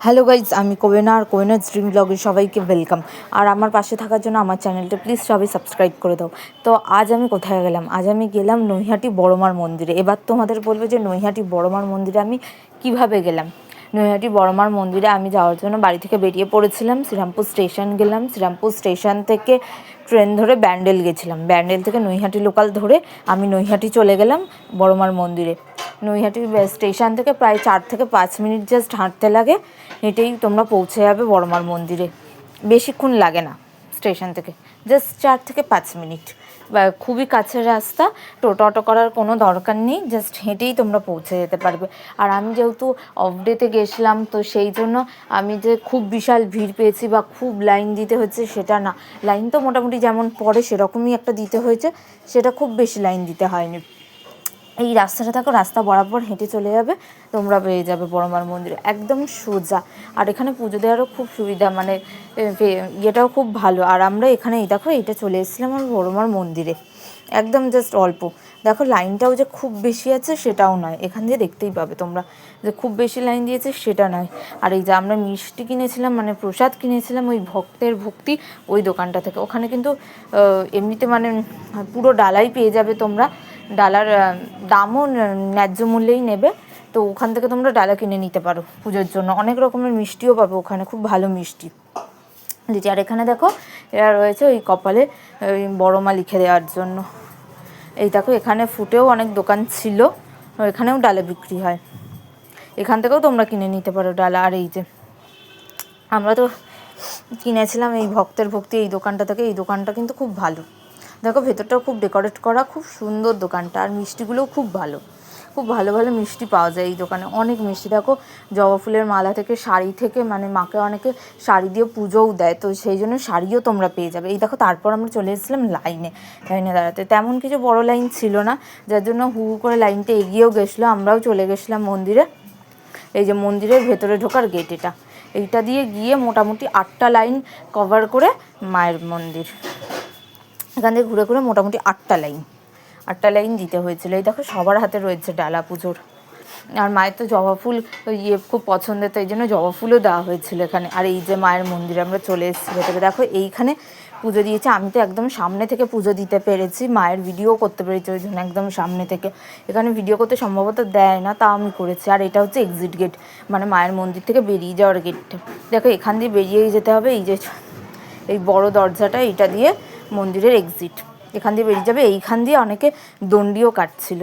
Hello guys, আমি কোয়েনা আর কোয়েনার dream ব্লগে সবাইকে ওয়েলকাম। আর আমার পাশে থাকার জন্য আমার চ্যানেলটা প্লিজ সবাই সাবস্ক্রাইব করে দাও। তো আজ আমি কোথায় গেলাম? আজ আমি গেলাম নৈহাটি বড়মার মন্দিরে। এবার তোমাদের বলবো যে নৈহাটি বড়মার মন্দিরে আমি কিভাবে গেলাম। নৈহাটি বড়মার মন্দিরে আমি যাওয়ার জন্য বাড়ি থেকে বেরিয়ে পড়েছিলাম। শ্রীরামপুর স্টেশন গেলাম। শ্রীরামপুর স্টেশন থেকে ট্রেন ধরে ব্যান্ডেল গেছিলাম। ব্যান্ডেল থেকে নৈহাটি লোকাল ধরে আমি নৈহাটি চলে গেলাম বড়মার মন্দিরে। নৈহাটি স্টেশন থেকে প্রায় 4 থেকে 5 মিনিট জাস্ট হাঁটতে লাগে, হেঁটেই তোমরা পৌঁছে যাবে বড়মার মন্দিরে। বেশিক্ষণ লাগে না, স্টেশন থেকে জাস্ট 4 থেকে 5 মিনিট, বা খুবই কাছের রাস্তা। টোটো করার কোনো দরকার নেই, জাস্ট হেঁটেই তোমরা পৌঁছে যেতে পারবে। আর আমি যেহেতু অফ ডেতে গেছিলাম, তো সেই জন্য আমি যে খুব বিশাল ভিড় পেয়েছি বা খুব লাইন দিতে হচ্ছে সেটা না। লাইন তো মোটামুটি যেমন পড়ে সেরকমই একটা দিতে হয়েছে, সেটা খুব বেশি লাইন দিতে হয়নি। এই রাস্তাটা থাকো, রাস্তা বরাবর হেঁটে চলে যাবে, তোমরা পেয়ে যাবে বড়মার মন্দিরে, একদম সোজা। আর এখানে পুজো দেওয়ারও খুব সুবিধা, মানে ইয়েটাও খুব ভালো। আর আমরা এখানে এই দেখো, এইটা চলে এসেছিলাম আমার বড়মার মন্দিরে, একদম জাস্ট অল্প। দেখো লাইনটাও যে খুব বেশি আছে সেটাও নয়, এখান দিয়ে দেখতেই পাবে তোমরা যে খুব বেশি লাইন দিয়েছে সেটা নয়। আর এই যে আমরা মিষ্টি কিনেছিলাম, মানে প্রসাদ কিনেছিলাম ওই ভক্তের ভক্তি ওই দোকানটা থেকে। ওখানে কিন্তু এমনিতে মানে পুরো ডালাই পেয়ে যাবে তোমরা, ডালার দামও ন্যায্য মূল্যেই নেবে। তো ওখান থেকে তোমরা ডালা কিনে নিতে পারো পুজোর জন্য। অনেক রকমের মিষ্টিও পাবে ওখানে, খুব ভালো মিষ্টি দিচ্ছি। আর এখানে দেখো এরা রয়েছে ওই কপালে ওই বড়মা লিখে দেওয়ার জন্য। এই দেখো এখানে ফুটেও অনেক দোকান ছিল, এখানেও ডালা বিক্রি হয়, এখান থেকেও তোমরা কিনে নিতে পারো ডালা। আর এই যে আমরা তো কিনেছিলাম এই ভক্তের ভক্তি এই দোকানটা থেকে। এই দোকানটা কিন্তু খুব ভালো, দেখো ভেতরটাও খুব ডেকোরেট করা, খুব সুন্দর দোকানটা। আর মিষ্টিগুলোও খুব ভালো, খুব ভালো ভালো মিষ্টি পাওয়া যায় এই দোকানে, অনেক মিষ্টি। দেখো জবা ফুলের মালা থেকে, শাড়ি থেকে, মানে মাকে অনেকে শাড়ি দিয়ে পুজোও দেয়, তো সেই জন্য শাড়িও তোমরা পেয়ে যাবে। এই দেখো তারপর আমরা চলে এসেছিলাম লাইনে দাঁড়াতে। তেমন কিছু বড় লাইন ছিল না, যার জন্য হু করে লাইনটা এগিয়েও গেছিলো। আমরাও চলে গেছিলাম মন্দিরে। এই যে মন্দিরের ভেতরে ঢোকার গেট এটা, এইটা দিয়ে গিয়ে মোটামুটি 8টা লাইন কভার করে মায়ের মন্দির। এখান থেকে ঘুরে ঘুরে মোটামুটি 8টা লাইন দিতে হয়েছিল। এই দেখো সবার হাতে রয়েছে ডালা পুজোর। আর মায়ের তো জবা ফুল খুব পছন্দের, তো এই জন্য জবা ফুলও দেওয়া হয়েছিল এখানে। আর এই যে মায়ের মন্দিরে আমরা চলে এসেছি ভেতরে, দেখো এইখানে পুজো দিয়েছে। আমি তো একদম সামনে থেকে পুজো দিতে পেরেছি, মায়ের ভিডিও করতে পেরেছি ওই জন্য একদম সামনে থেকে। এখানে ভিডিও করতে সম্ভবত দেয় না, তা আমি করেছি। আর এটা হচ্ছে এক্সিট গেট, মানে মায়ের মন্দির থেকে বেরিয়ে যাওয়ার গেটটা। দেখো এখান দিয়ে বেরিয়েই যেতে হবে, এই যে এই বড় দরজাটা, এইটা দিয়ে মন্দিরের এক্সিট, এখান দিয়ে বেরিয়ে যাবে। এইখান দিয়ে অনেকে দণ্ডিও কাটছিল।